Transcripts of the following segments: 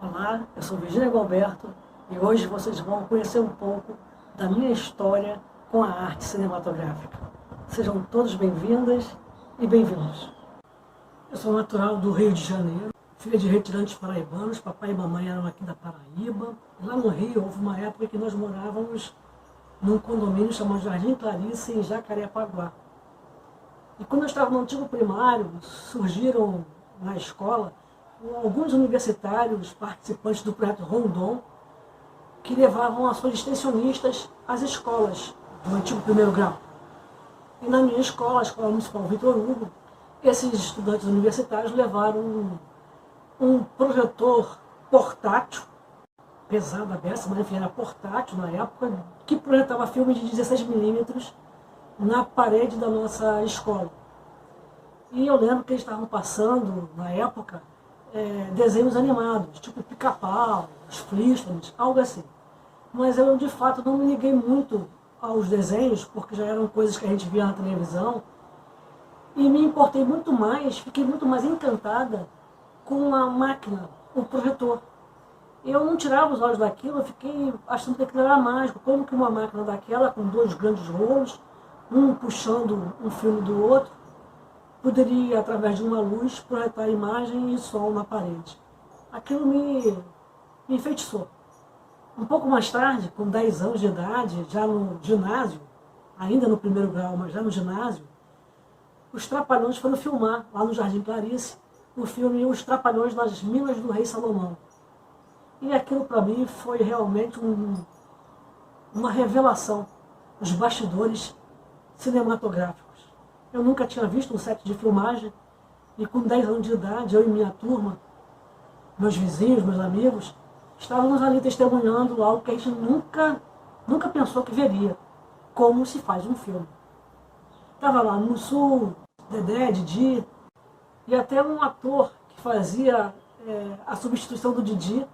Olá, eu sou Virgínia Galberto e hoje vocês vão conhecer um pouco da minha história com a arte cinematográfica. Sejam todos bem-vindas e bem-vindos. Eu sou natural do Rio de Janeiro, filha de retirantes paraibanos, papai e mamãe eram aqui da Paraíba. Lá no Rio houve uma época que nós morávamos num condomínio chamado Jardim Clarice, em Jacarepaguá. E quando eu estava no antigo primário, surgiram na escola alguns universitários participantes do projeto Rondon que levavam ações extensionistas às escolas do antigo primeiro grau. E na minha escola, a Escola Municipal Vitor Hugo, esses estudantes universitários levaram um projetor portátil, pesado a beça, mas enfim, era portátil na época, que projetava filme de 16mm na parede da nossa escola. E eu lembro que eles estavam passando, na época, desenhos animados, tipo Pica-Pau, os Flintstones, algo assim. Mas eu, de fato, não me liguei muito aos desenhos, porque já eram coisas que a gente via na televisão, e me importei muito mais, fiquei muito mais encantada com a máquina, o projetor. Eu não tirava os olhos daquilo, eu fiquei achando que aquilo era mágico, como que uma máquina daquela, com dois grandes rolos, um puxando um filme do outro, poderia, através de uma luz, projetar imagem e som na parede. Aquilo me enfeitiçou. Um pouco mais tarde, com 10 anos de idade, já no ginásio, ainda no primeiro grau, mas já no ginásio, os Trapalhões foram filmar, lá no Jardim Clarice, o filme Os Trapalhões nas Minas do Rei Salomão. E aquilo para mim foi realmente uma revelação, os bastidores cinematográficos. Eu nunca tinha visto um set de filmagem e com 10 anos de idade, eu e minha turma, meus vizinhos, meus amigos, estávamos ali testemunhando algo que a gente nunca pensou que veria, como se faz um filme. Estava lá Mussum, Dedé, Didi, e até um ator que fazia a substituição do Didi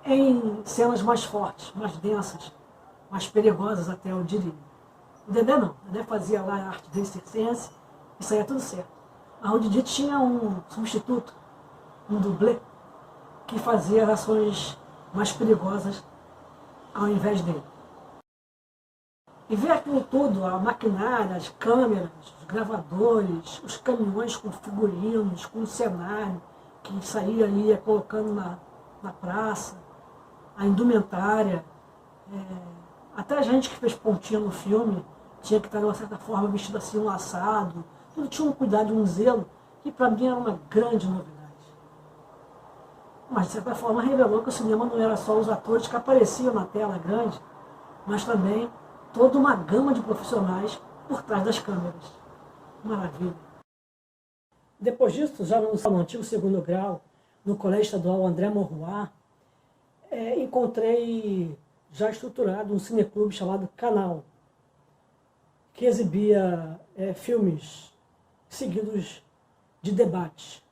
em cenas mais fortes, mais densas, mais perigosas até, eu diria. O Dedé não, o Dedé fazia lá a arte dele circense e saía tudo certo. A o Didi tinha um substituto, um dublê, que fazia ações mais perigosas ao invés dele. E ver aquilo tudo, a maquinária, as câmeras, os gravadores, os caminhões com figurinos, com cenário, que saía e ia colocando na praça, a indumentária, até a gente que fez pontinha no filme tinha que estar de uma certa forma vestido assim, um laçado, tudo tinha um cuidado, um zelo, que para mim era uma grande novidade. Mas de certa forma revelou que o cinema não era só os atores que apareciam na tela grande, mas também toda uma gama de profissionais por trás das câmeras. Maravilha. Depois disso, já no antigo segundo grau, no Colégio Estadual André Morroá, encontrei já estruturado um cineclube chamado Canal, que exibia filmes seguidos de debates.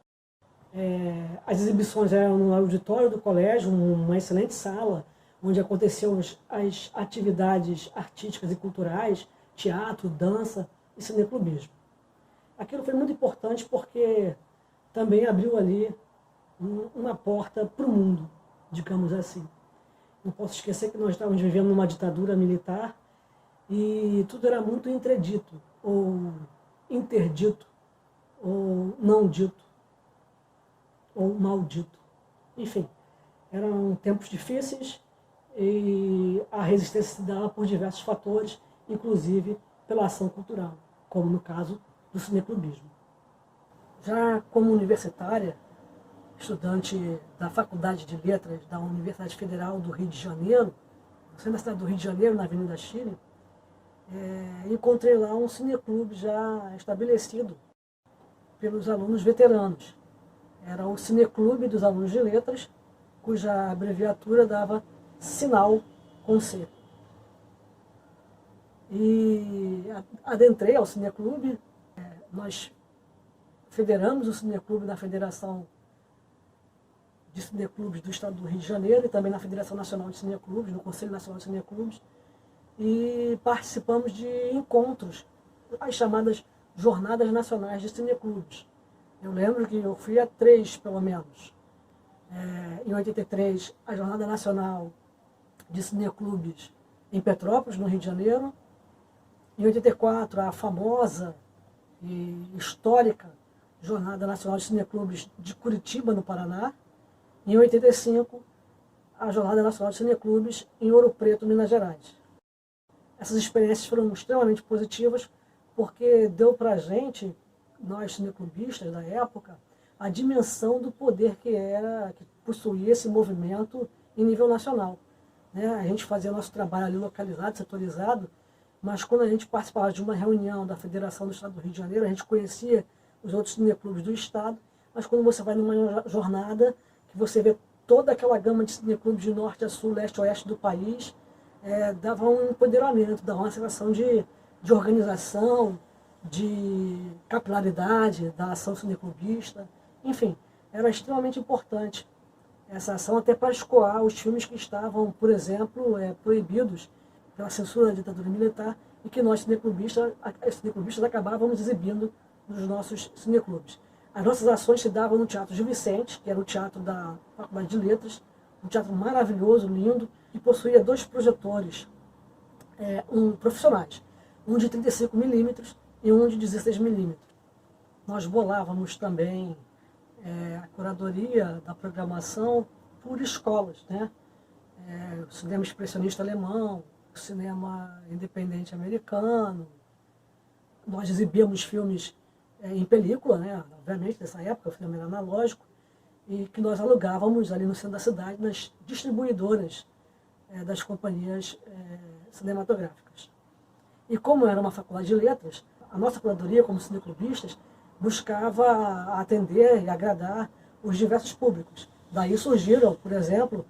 As exibições eram no auditório do colégio, uma excelente sala, onde aconteciam as atividades artísticas e culturais, teatro, dança e cineclubismo. Aquilo foi muito importante porque também abriu ali uma porta para o mundo, digamos assim. Não posso esquecer que nós estávamos vivendo numa ditadura militar e tudo era muito entredito, ou interdito, ou não dito, ou maldito. Enfim, eram tempos difíceis e a resistência se dava por diversos fatores, inclusive pela ação cultural, como no caso do cineclubismo. Já como universitária, estudante da Faculdade de Letras da Universidade Federal do Rio de Janeiro, sendo na cidade do Rio de Janeiro, na Avenida Chile, encontrei lá um cineclube já estabelecido pelos alunos veteranos. Era o Cineclube dos Alunos de Letras, cuja abreviatura dava Sinal com C. E adentrei ao cineclube, nós federamos o cineclube na Federação de Cineclubes do Estado do Rio de Janeiro e também na Federação Nacional de Cineclubes, no Conselho Nacional de Cineclubes, e participamos de encontros, as chamadas Jornadas Nacionais de Cineclubes. Eu lembro que eu fui a 3, pelo menos. Em 83, a Jornada Nacional de Cineclubes em Petrópolis, no Rio de Janeiro. Em 84, a famosa e histórica Jornada Nacional de Cineclubes de Curitiba, no Paraná. Em 85, a Jornada Nacional de Cineclubes em Ouro Preto, Minas Gerais. Essas experiências foram extremamente positivas, porque deu para a gente, nós cineclubistas da época, a dimensão do poder que possuía esse movimento em nível nacional. A gente fazia nosso trabalho ali localizado, setorizado, mas quando a gente participava de uma reunião da Federação do Estado do Rio de Janeiro, a gente conhecia os outros cineclubes do Estado, mas quando você vai numa jornada, que você vê toda aquela gama de cineclubes de norte a sul, leste a oeste do país, dava um empoderamento, dava uma sensação de organização, de capilaridade da ação cineclubista. Enfim, era extremamente importante essa ação, até para escoar os filmes que estavam, por exemplo, proibidos pela censura da ditadura militar e que nós cineclubistas acabávamos exibindo nos nossos cineclubes. As nossas ações se davam no Teatro Gil Vicente, que era o teatro da Faculdade de Letras, um teatro maravilhoso, lindo, que possuía 2 projetores profissionais, um de 35mm e um de 16mm. Nós bolávamos também a curadoria da programação por escolas, o cinema expressionista alemão, o cinema independente americano. Nós exibíamos filmes em película, obviamente, nessa época, o filme era analógico, e que nós alugávamos ali no centro da cidade, nas distribuidoras das companhias cinematográficas. E como era uma faculdade de letras, a nossa curadoria, como cineclubistas, buscava atender e agradar os diversos públicos. Daí surgiram, por exemplo,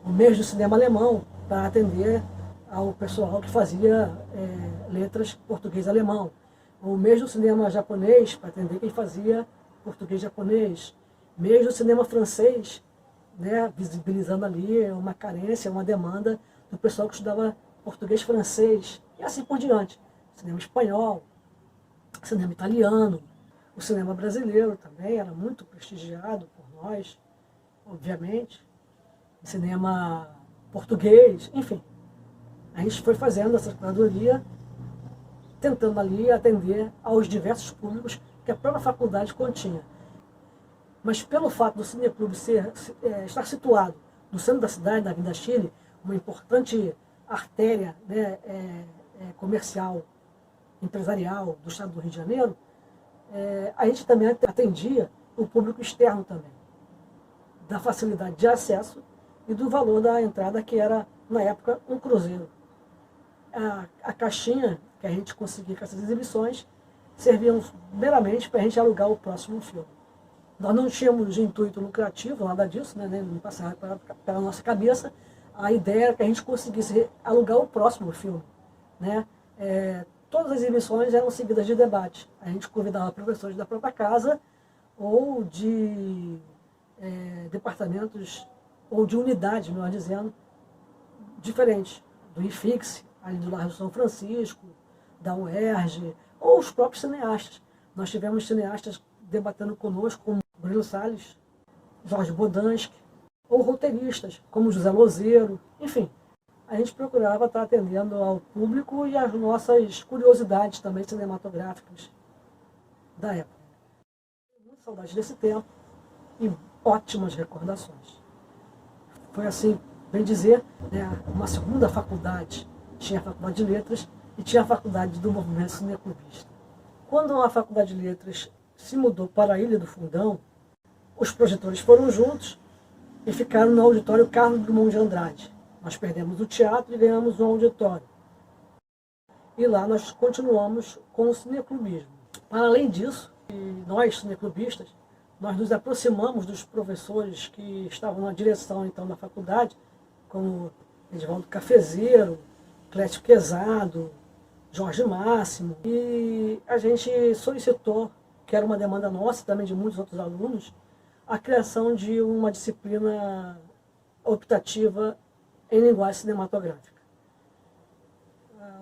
o mês do cinema alemão, para atender ao pessoal que fazia letras português-alemão. O mês do cinema japonês, para atender quem fazia português-japonês. Mês do cinema francês, visibilizando ali uma carência, uma demanda do pessoal que estudava português-francês, e assim por diante. Cinema espanhol, cinema italiano, o cinema brasileiro também era muito prestigiado por nós, obviamente. O cinema português, enfim. A gente foi fazendo essa curadoria, tentando ali atender aos diversos públicos que a própria faculdade continha. Mas pelo fato do cineclube estar situado no centro da cidade, na Avenida Chile, uma importante artéria comercial, empresarial do estado do Rio de Janeiro, a gente também atendia o público externo também, da facilidade de acesso e do valor da entrada, que era, na época, um cruzeiro. A caixinha que a gente conseguia com essas exibições serviam meramente para a gente alugar o próximo filme. Nós não tínhamos intuito lucrativo, nada disso, nem passava pela nossa cabeça. A ideia era que a gente conseguisse alugar o próximo filme. Todas as exibições eram seguidas de debate. A gente convidava professores da própria casa ou de departamentos, ou de unidades, melhor dizendo, diferentes, do IFIX, ali do Largo São Francisco, da UERJ, ou os próprios cineastas. Nós tivemos cineastas debatendo conosco, como Murilo Salles, Jorge Bodansky, ou roteiristas, como José Lozeiro, enfim. A gente procurava estar atendendo ao público e às nossas curiosidades também cinematográficas da época. Muita saudade desse tempo e ótimas recordações. Foi assim, bem dizer, uma segunda faculdade. Tinha a Faculdade de Letras e tinha a Faculdade do Movimento Cineclubista. Quando a Faculdade de Letras se mudou para a Ilha do Fundão, os projetores foram juntos e ficaram no auditório Carlos Drummond de Andrade. Nós perdemos o teatro e ganhamos um auditório. E lá nós continuamos com o cineclubismo. Para além disso, nós, cineclubistas, nós nos aproximamos dos professores que estavam na direção então da faculdade, como Edivaldo Cafezeiro, Clécio Quezado, Jorge Máximo, e a gente solicitou, que era uma demanda nossa e também de muitos outros alunos, a criação de uma disciplina optativa em linguagem cinematográfica.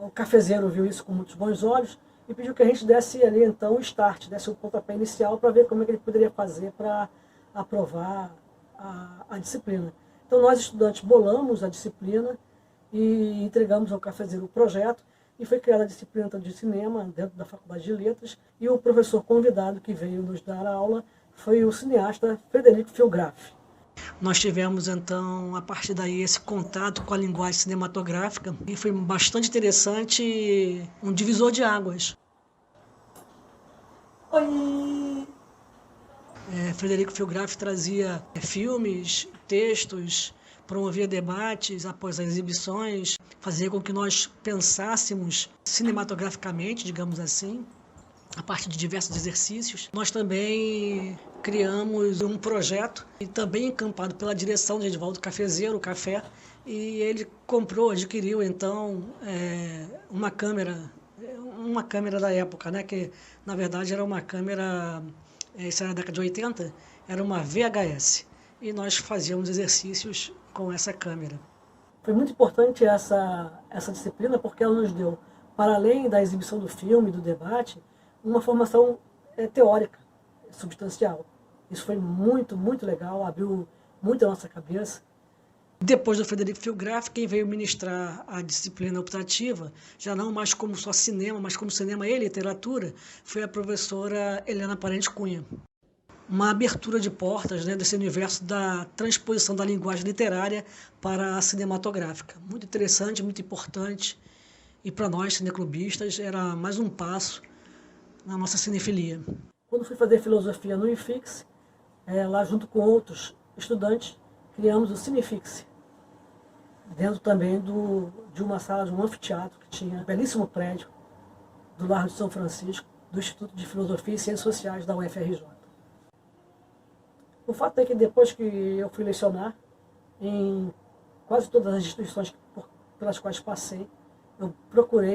O Cafezeiro viu isso com muitos bons olhos e pediu que a gente desse ali então o start, desse o pontapé inicial para ver como é que ele poderia fazer para aprovar a disciplina. Então nós estudantes bolamos a disciplina e entregamos ao Cafezeiro o projeto, e foi criada a disciplina de cinema dentro da Faculdade de Letras, e o professor convidado que veio nos dar a aula foi o cineasta Frederico Filgraf. Nós tivemos, então, a partir daí, esse contato com a linguagem cinematográfica, e foi bastante interessante, um divisor de águas. Oi! Frederico Filgraf trazia filmes, textos, promovia debates após as exibições, fazia com que nós pensássemos cinematograficamente, digamos assim, a partir de diversos exercícios. Nós também criamos um projeto, e também encampado pela direção de Edivaldo Cafezeiro, o Café, e ele adquiriu então uma câmera da época, né, que na verdade era uma câmera, isso era na década de 80, era uma VHS, e nós fazíamos exercícios com essa câmera. Foi muito importante essa disciplina, porque ela nos deu, para além da exibição do filme, do debate, uma formação teórica, substancial. Isso foi muito, muito legal, abriu muito a nossa cabeça. Depois do Frederico Filgraf, quem veio ministrar a disciplina optativa, já não mais como só cinema, mas como cinema e literatura, foi a professora Helena Parente Cunha. Uma abertura de portas, né, desse universo da transposição da linguagem literária para a cinematográfica. Muito interessante, muito importante. E para nós, cineclubistas, era mais um passo na nossa cinefilia. Quando fui fazer filosofia no IFIX, lá junto com outros estudantes, criamos o Cinefix, dentro também de uma sala, de um anfiteatro que tinha um belíssimo prédio do Largo de São Francisco, do Instituto de Filosofia e Ciências Sociais da UFRJ. O fato é que depois que eu fui lecionar, em quase todas as instituições pelas quais passei, eu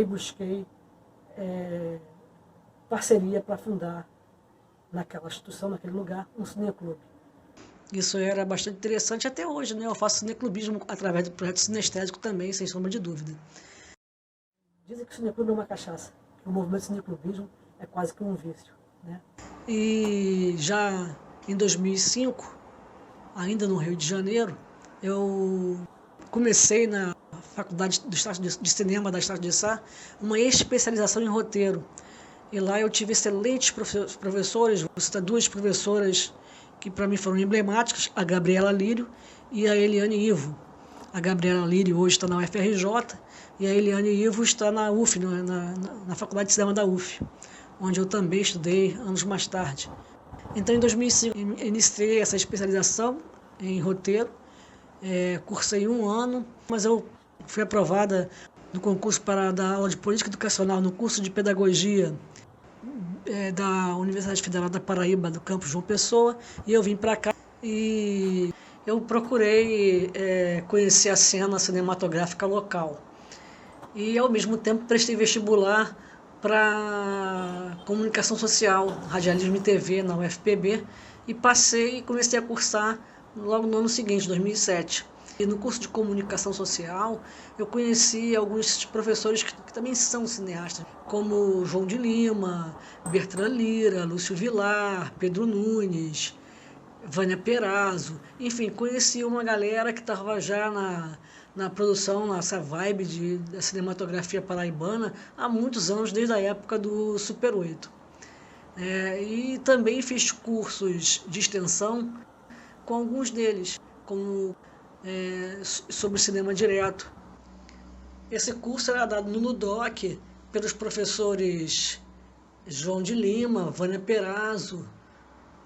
busquei parceria para fundar naquela instituição, naquele lugar, um cineclube. Isso era bastante interessante até hoje, né? Eu faço cineclubismo através do projeto Sinestésico também, sem sombra de dúvida. Dizem que o cineclube é uma cachaça, que o movimento cineclubismo é quase que um vício, né? E já em 2005, ainda no Rio de Janeiro, eu comecei na Faculdade de Cinema da Estácio de Sá uma especialização em roteiro. E lá eu tive excelentes professores, vou citar duas professoras que para mim foram emblemáticas, a Gabriela Lírio e a Eliane Ivo. A Gabriela Lírio hoje está na UFRJ e a Eliane Ivo está na UF, na Faculdade de Cinema da UF, onde eu também estudei anos mais tarde. Então, em 2005, iniciei essa especialização em roteiro, cursei 1 ano, mas eu fui aprovada no concurso para dar aula de política educacional no curso de pedagogia da Universidade Federal da Paraíba, do campus João Pessoa, e eu vim para cá e eu procurei conhecer a cena cinematográfica local. E, ao mesmo tempo, prestei vestibular para comunicação social, radialismo e TV na UFPB, e passei e comecei a cursar logo no ano seguinte, 2007. E no curso de comunicação social, eu conheci alguns professores que também são cineastas, como João de Lima, Bertrand Lira, Lúcio Vilar, Pedro Nunes, Vânia Perazzo. Enfim, conheci uma galera que estava já na produção, nessa vibe da cinematografia paraibana há muitos anos, desde a época do Super 8. E também fiz cursos de extensão com alguns deles, como sobre cinema direto. Esse curso era dado no NUDOC pelos professores João de Lima, Vânia Perazzo,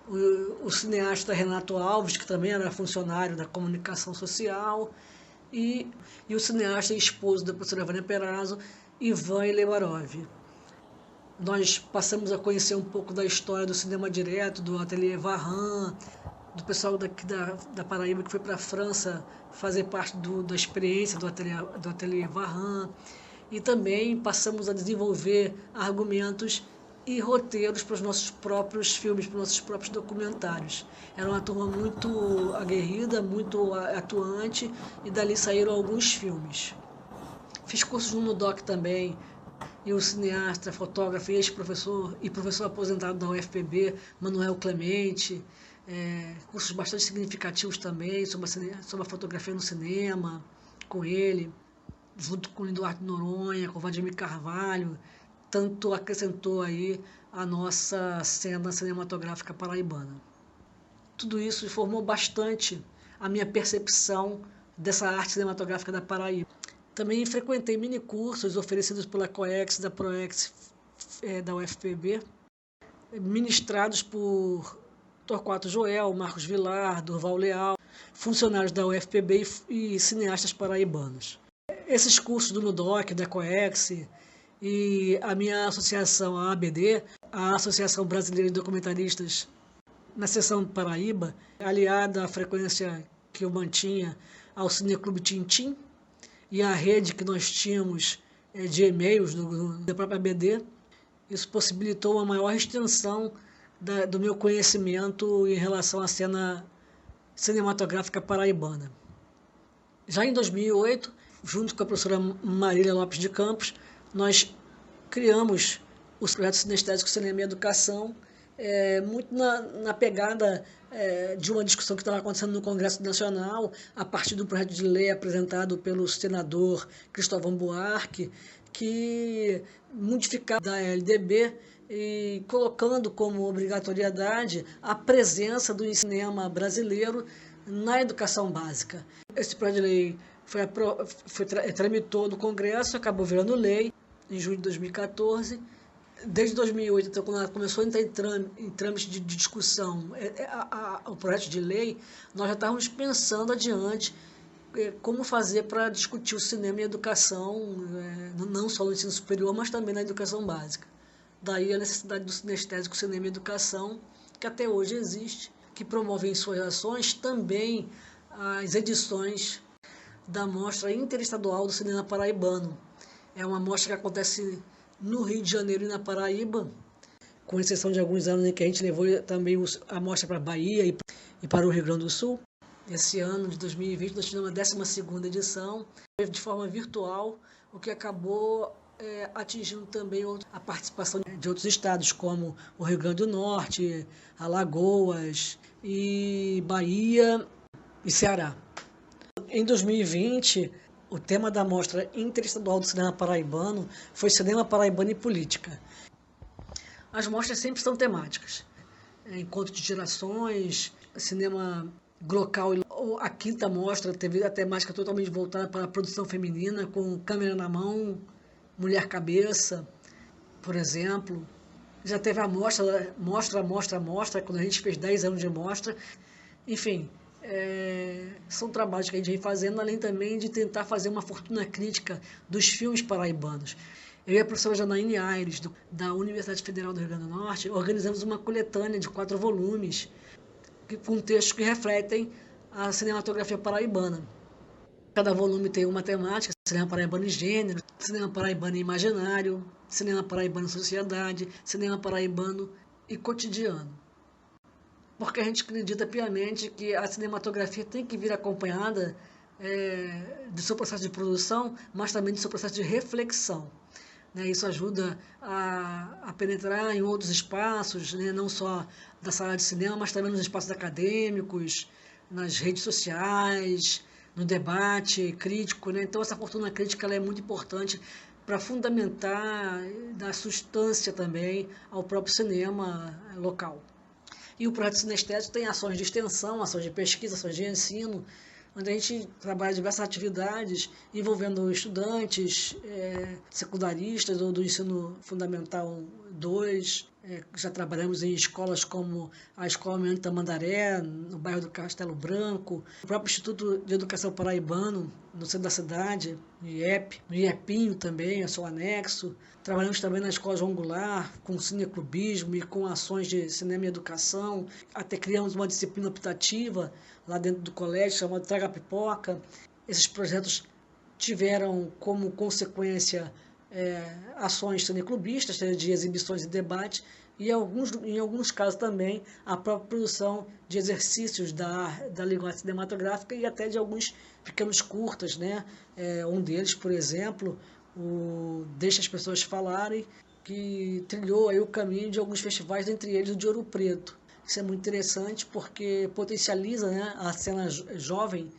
o cineasta Renato Alves, que também era funcionário da comunicação social, e o cineasta e esposo da professora Vânia Perazzo, Ivan Elevarov. Nós passamos a conhecer um pouco da história do cinema direto, do Atelier Varran, do pessoal daqui da Paraíba que foi para a França fazer parte da experiência do Atelier Varran, e também passamos a desenvolver argumentos e roteiros para os nossos próprios filmes, para os nossos próprios documentários. Era uma turma muito aguerrida, muito atuante, e dali saíram alguns filmes. Fiz cursos no NUDOC também, e o cineasta, fotógrafo e ex-professor e professor aposentado da UFPB, Manuel Clemente, cursos bastante significativos também sobre a fotografia no cinema, com ele, junto com o Eduardo Noronha, com o Vladimir Carvalho, tanto acrescentou aí a nossa cena cinematográfica paraibana. Tudo isso formou bastante a minha percepção dessa arte cinematográfica da Paraíba. Também frequentei minicursos oferecidos pela COEX, da PROEX, da UFPB, ministrados por Torquato Joel, Marcos Vilar, Durval Leal, funcionários da UFPB e cineastas paraibanos. Esses cursos do NUDOC, da COEX e a minha associação, a ABD, a Associação Brasileira de Documentaristas, na seção Paraíba, aliada à frequência que eu mantinha ao Cineclube Tintim e à rede que nós tínhamos de e-mails da própria ABD, isso possibilitou uma maior extensão do meu conhecimento em relação à cena cinematográfica paraibana. Já em 2008, junto com a professora Marília Lopes de Campos, nós criamos os projetos Sinestésicos Cinema e Educação, muito na pegada de uma discussão que estava acontecendo no Congresso Nacional, a partir do projeto de lei apresentado pelo senador Cristóvão Buarque, que modificava da LDB e colocando como obrigatoriedade a presença do cinema brasileiro na educação básica. Esse projeto de lei tramitou no Congresso, acabou virando lei em junho de 2014. Desde 2008, então, quando ela começou a entrar em trâmite de discussão, o projeto de lei, nós já estávamos pensando adiante como fazer para discutir o cinema e a educação, não só no ensino superior, mas também na educação básica. Daí a necessidade do Sinestésico Cinema e Educação, que até hoje existe, que promove em suas ações também as edições da Mostra Interestadual do Cinema Paraibano. É uma mostra que acontece no Rio de Janeiro e na Paraíba, com exceção de alguns anos em que a gente levou também a mostra para a Bahia e para o Rio Grande do Sul. Esse ano de 2020 nós tivemos a 12ª edição, de forma virtual, o que acabou atingindo também a participação de outros estados, como o Rio Grande do Norte, Alagoas, e Bahia e Ceará. Em 2020, o tema da Mostra Interestadual do Cinema Paraibano foi Cinema Paraibano e Política. As mostras sempre são temáticas. Encontro de gerações, cinema local. A quinta mostra teve a temática totalmente voltada para a produção feminina, com câmera na mão, mulher cabeça, por exemplo. Já teve a mostra, quando a gente fez 10 anos de mostra. Enfim, são trabalhos que a gente vem fazendo, além também de tentar fazer uma fortuna crítica dos filmes paraibanos. Eu e a professora Janaíne Aires, da Universidade Federal do Rio Grande do Norte, organizamos uma coletânea de 4 volumes, com textos que refletem a cinematografia paraibana. Cada volume tem uma temática: cinema paraibano e gênero, cinema paraibano e imaginário, cinema paraibano e sociedade, cinema paraibano e cotidiano. Porque a gente acredita piamente que a cinematografia tem que vir acompanhada do seu processo de produção, mas também do seu processo de reflexão. Isso ajuda a penetrar em outros espaços, não só da sala de cinema, mas também nos espaços acadêmicos, nas redes sociais, no debate crítico. Então, essa fortuna crítica ela é muito importante para fundamentar, dar substância também ao próprio cinema local. E o projeto Sinestésico tem ações de extensão, ações de pesquisa, ações de ensino, onde a gente trabalha diversas atividades envolvendo estudantes, secundaristas ou do ensino fundamental 2. Já trabalhamos em escolas como a Escola Almirante Tamandaré, no bairro do Castelo Branco, o próprio Instituto de Educação Paraibano, no centro da cidade, no IEP, no IEPinho também, é seu anexo. Trabalhamos também na Escola João Goulart, com cineclubismo e com ações de cinema e educação. Até criamos uma disciplina optativa lá dentro do colégio, chamada Traga Pipoca. Esses projetos tiveram como consequência ações cineclubistas, de exibições e debate, e em alguns casos também a própria produção de exercícios da linguagem cinematográfica e até de alguns pequenos curtas. Um deles, por exemplo, o Deixa as Pessoas Falarem, que trilhou aí o caminho de alguns festivais, entre eles o de Ouro Preto. Isso é muito interessante porque potencializa, né, a cena jovem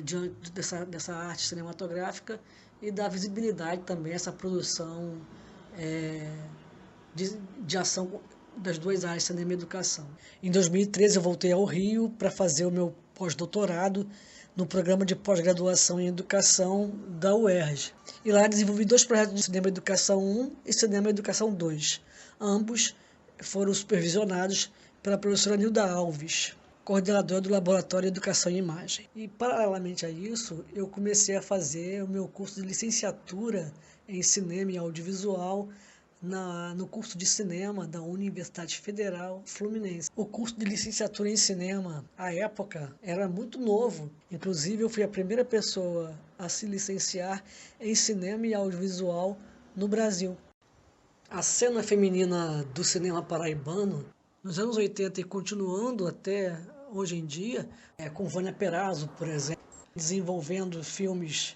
diante dessa arte cinematográfica e dá visibilidade também a essa produção é, de ação das duas áreas, cinema e educação. Em 2013 eu voltei ao Rio para fazer o meu pós-doutorado no programa de pós-graduação em educação da UERJ. E lá desenvolvi 2 projetos de Cinema Educação 1 e Cinema Educação 2. Ambos foram supervisionados pela professora Nilda Alves, coordenadora do Laboratório de Educação e Imagem. E, paralelamente a isso, eu comecei a fazer o meu curso de licenciatura em Cinema e Audiovisual no curso de cinema da Universidade Federal Fluminense. O curso de licenciatura em cinema, à época, era muito novo. Inclusive, eu fui a primeira pessoa a se licenciar em cinema e audiovisual no Brasil. A cena feminina do cinema paraibano, nos anos 80 e continuando até hoje em dia, com Vânia Perazzo, por exemplo, desenvolvendo filmes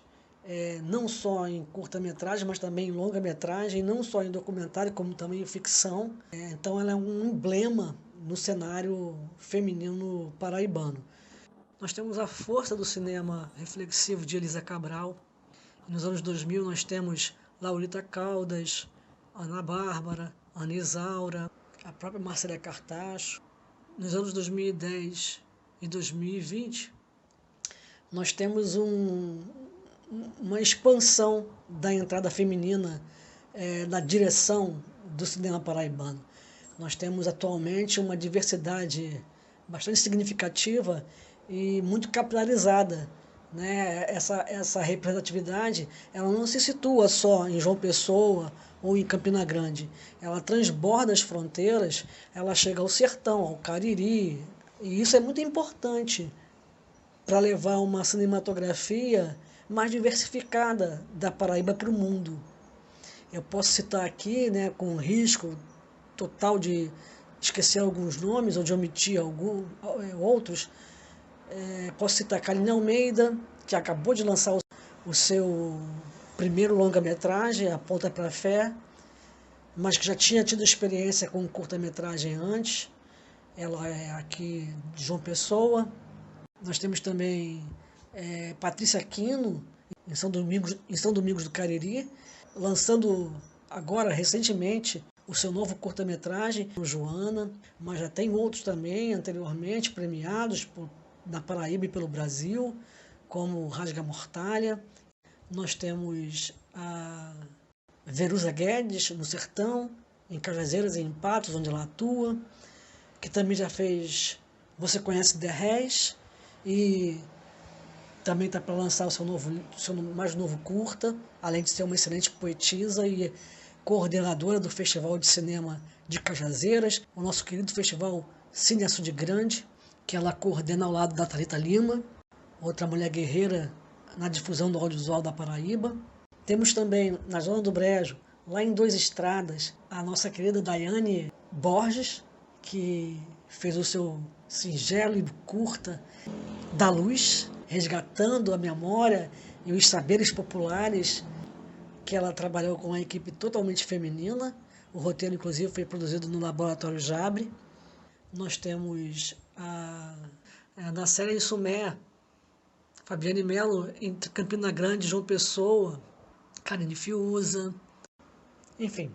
não só em curta-metragem, mas também em longa-metragem, não só em documentário, como também em ficção. Então ela é um emblema no cenário feminino paraibano. Nós temos a força do cinema reflexivo de Elisa Cabral. Nos anos 2000 nós temos Laurita Caldas, Ana Bárbara, Ana Isaura, a própria Marcela Cartacho. Nos anos 2010 e 2020 nós temos uma expansão da entrada feminina na direção do cinema paraibano. Nós temos atualmente uma diversidade bastante significativa e muito capilarizada, né? Essa representatividade ela não se situa só em João Pessoa ou em Campina Grande. Ela transborda as fronteiras, ela chega ao sertão, ao Cariri, e isso é muito importante para levar uma cinematografia mais diversificada da Paraíba para o mundo. Eu posso citar aqui, né, com risco total de esquecer alguns nomes ou de omitir outros, posso citar Karine Almeida, que acabou de lançar o seu primeiro longa-metragem, A Ponta para a Fé, mas que já tinha tido experiência com curta-metragem antes. Ela é aqui de João Pessoa. Nós temos também Patrícia Aquino, em São Domingos do Cariri, lançando agora, recentemente, o seu novo curta-metragem, Joana, mas já tem outros também, anteriormente, premiados na Paraíba e pelo Brasil, como Rasga Mortalha. Nós temos a Verusa Guedes, no Sertão, em Cajazeiras e em Patos, onde ela atua, que também já fez Você Conhece The Réis, e também está para lançar o seu mais novo curta, além de ser uma excelente poetisa e coordenadora do Festival de Cinema de Cajazeiras, o nosso querido Festival Cine Açude Grande, que ela coordena ao lado da Thalita Lima, outra mulher guerreira na difusão do audiovisual da Paraíba. Temos também, na Zona do Brejo, lá em Dois Estradas, a nossa querida Daiane Borges, que fez o seu singelo e curta Da Luz, resgatando a memória e os saberes populares, que ela trabalhou com uma equipe totalmente feminina. O roteiro, inclusive, foi produzido no Laboratório Jabre. Nós temos na série em Sumé, Fabiane Melo, entre Campina Grande e João Pessoa, Karine Fiuza, enfim.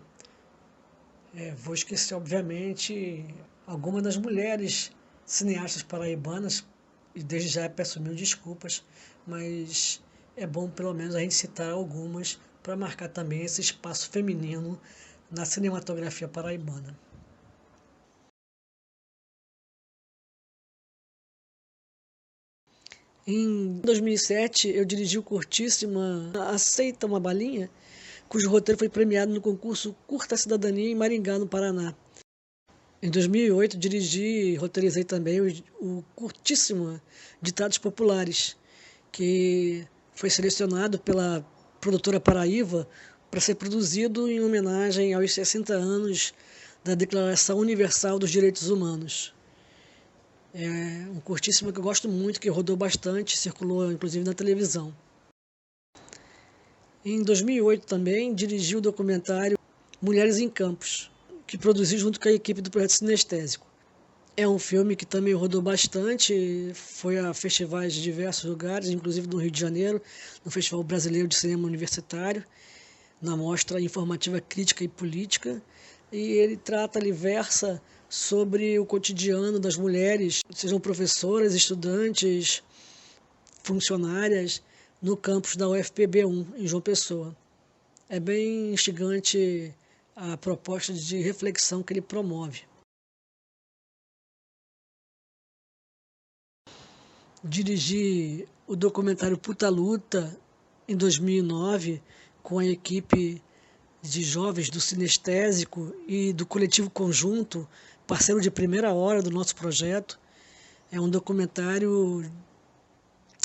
Vou esquecer, obviamente, algumas das mulheres cineastas paraibanas, e desde já peço mil desculpas, mas é bom pelo menos a gente citar algumas para marcar também esse espaço feminino na cinematografia paraibana. Em 2007, eu dirigi o curtíssima Aceita uma Balinha, cujo roteiro foi premiado no concurso Curta Cidadania em Maringá, no Paraná. Em 2008, dirigi e roteirizei também o curtíssimo Ditados Populares, que foi selecionado pela produtora Paraíba para ser produzido em homenagem aos 60 anos da Declaração Universal dos Direitos Humanos. É um curtíssimo que eu gosto muito, que rodou bastante, circulou inclusive na televisão. Em 2008 também dirigi o documentário Mulheres em Campos, que produzi junto com a equipe do Projeto Sinestésico. É um filme que também rodou bastante, foi a festivais de diversos lugares, inclusive no Rio de Janeiro, no Festival Brasileiro de Cinema Universitário, na Mostra Informativa Crítica e Política. E ele trata, ele versa sobre o cotidiano das mulheres, sejam professoras, estudantes, funcionárias, no campus da UFPB1, em João Pessoa. É bem instigante a proposta de reflexão que ele promove. Dirigi o documentário Puta Luta em 2009 com a equipe de jovens do Sinestésico e do Coletivo Conjunto, parceiro de primeira hora do nosso projeto. É um documentário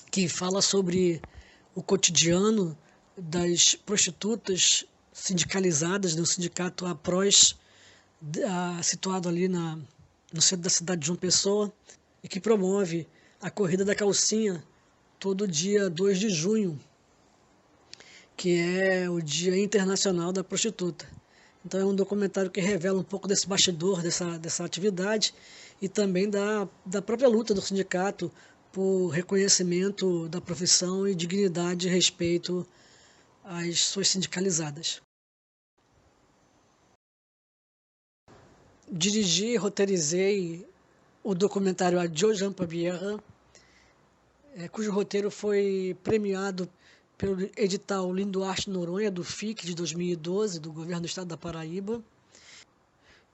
que fala sobre o cotidiano das prostitutas sindicalizadas no sindicato APROS, situado ali no centro da cidade de João Pessoa, e que promove a Corrida da Calcinha todo dia 2 de junho, que é o Dia Internacional da Prostituta. Então é um documentário que revela um pouco desse bastidor, dessa atividade, e também da própria luta do sindicato por reconhecimento da profissão e dignidade e respeito às suas sindicalizadas. Dirigi e roteirizei o documentário Adieu Jean Pabiera, cujo roteiro foi premiado pelo edital Lindo Arte Noronha, do FIC, de 2012, do Governo do Estado da Paraíba.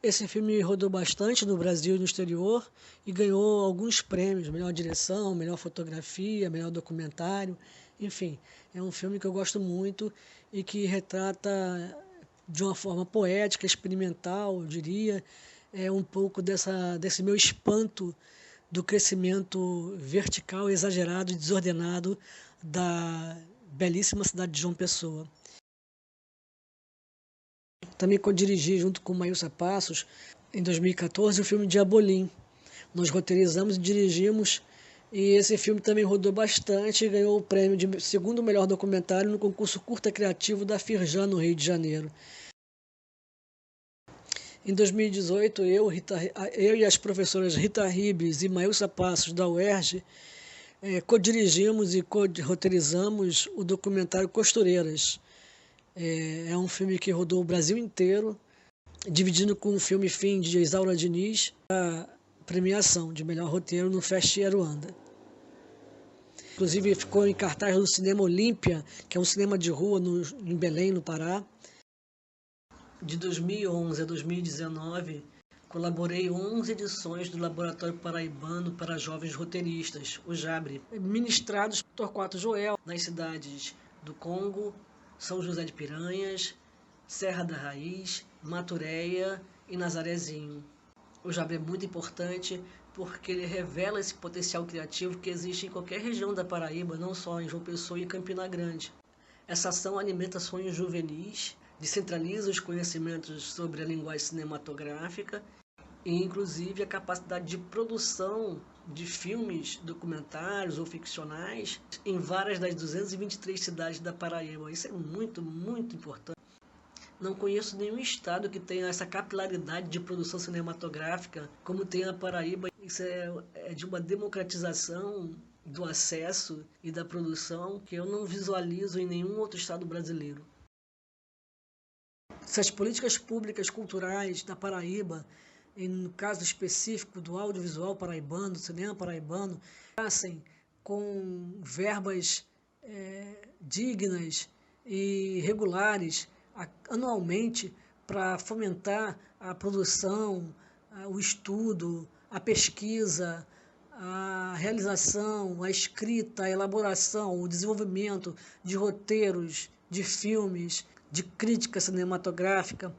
Esse filme rodou bastante no Brasil e no exterior e ganhou alguns prêmios, melhor direção, melhor fotografia, melhor documentário, enfim. É um filme que eu gosto muito e que retrata de uma forma poética, experimental, eu diria, um pouco desse meu espanto do crescimento vertical, exagerado e desordenado da belíssima cidade de João Pessoa. Também dirigi junto com Maílson Passos, em 2014, o filme Diabolim. Nós roteirizamos e dirigimos, e esse filme também rodou bastante e ganhou o prêmio de segundo melhor documentário no concurso Curta Criativo da Firjan, no Rio de Janeiro. Em 2018, eu e as professoras Rita Ribes e Maílson Passos, da UERJ, co-dirigimos e co-roteirizamos o documentário Costureiras. É um filme que rodou o Brasil inteiro, dividindo com o filme Fim, de Isaura Diniz, a premiação de melhor roteiro no Fest Aruanda. Inclusive ficou em cartaz no Cinema Olímpia, que é um cinema de rua em Belém, no Pará. De 2011 a 2019, colaborei em 11 edições do Laboratório Paraibano para Jovens Roteiristas, o JABRE, ministrados por Torquato Joel, nas cidades do Congo, São José de Piranhas, Serra da Raiz, Maturéia e Nazarezinho. O JABRE é muito importante porque ele revela esse potencial criativo que existe em qualquer região da Paraíba, não só em João Pessoa e Campina Grande. Essa ação alimenta sonhos juvenis, descentraliza os conhecimentos sobre a linguagem cinematográfica e, inclusive, a capacidade de produção de filmes, documentários ou ficcionais em várias das 223 cidades da Paraíba. Isso é muito, muito importante. Não conheço nenhum estado que tenha essa capilaridade de produção cinematográfica como tem a Paraíba. Isso é de uma democratização do acesso e da produção que eu não visualizo em nenhum outro estado brasileiro. Se as políticas públicas culturais da Paraíba, no caso específico do audiovisual paraibano, do cinema paraibano, passem com verbas dignas e regulares anualmente para fomentar a produção, o estudo, a pesquisa, a realização, a escrita, a elaboração, o desenvolvimento de roteiros, de filmes, de crítica cinematográfica,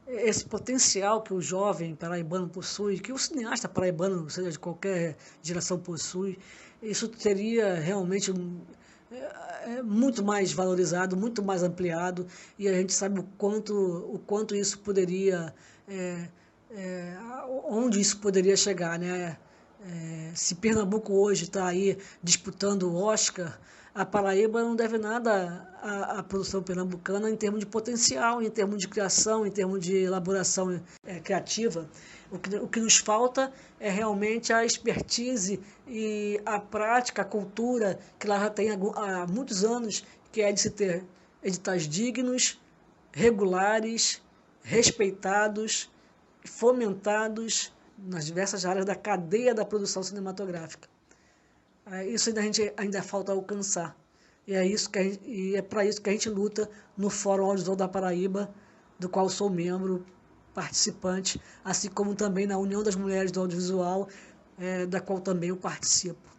esse potencial que o jovem paraibano possui, que o cineasta paraibano, seja de qualquer geração, possui, isso teria realmente muito mais valorizado, muito mais ampliado, e a gente sabe o quanto isso poderia, onde isso poderia chegar, né? Se Pernambuco hoje está aí disputando o Oscar, A Paraíba não deve nada à produção pernambucana em termos de potencial, em termos de criação, em termos de elaboração criativa. O que nos falta é realmente a expertise e a prática, a cultura que lá já tem há muitos anos, que é de se ter editais dignos, regulares, respeitados, fomentados nas diversas áreas da cadeia da produção cinematográfica. Isso ainda falta alcançar. E é para isso que a gente luta no Fórum Audiovisual da Paraíba, do qual sou membro, participante, assim como também na União das Mulheres do Audiovisual, da qual também eu participo.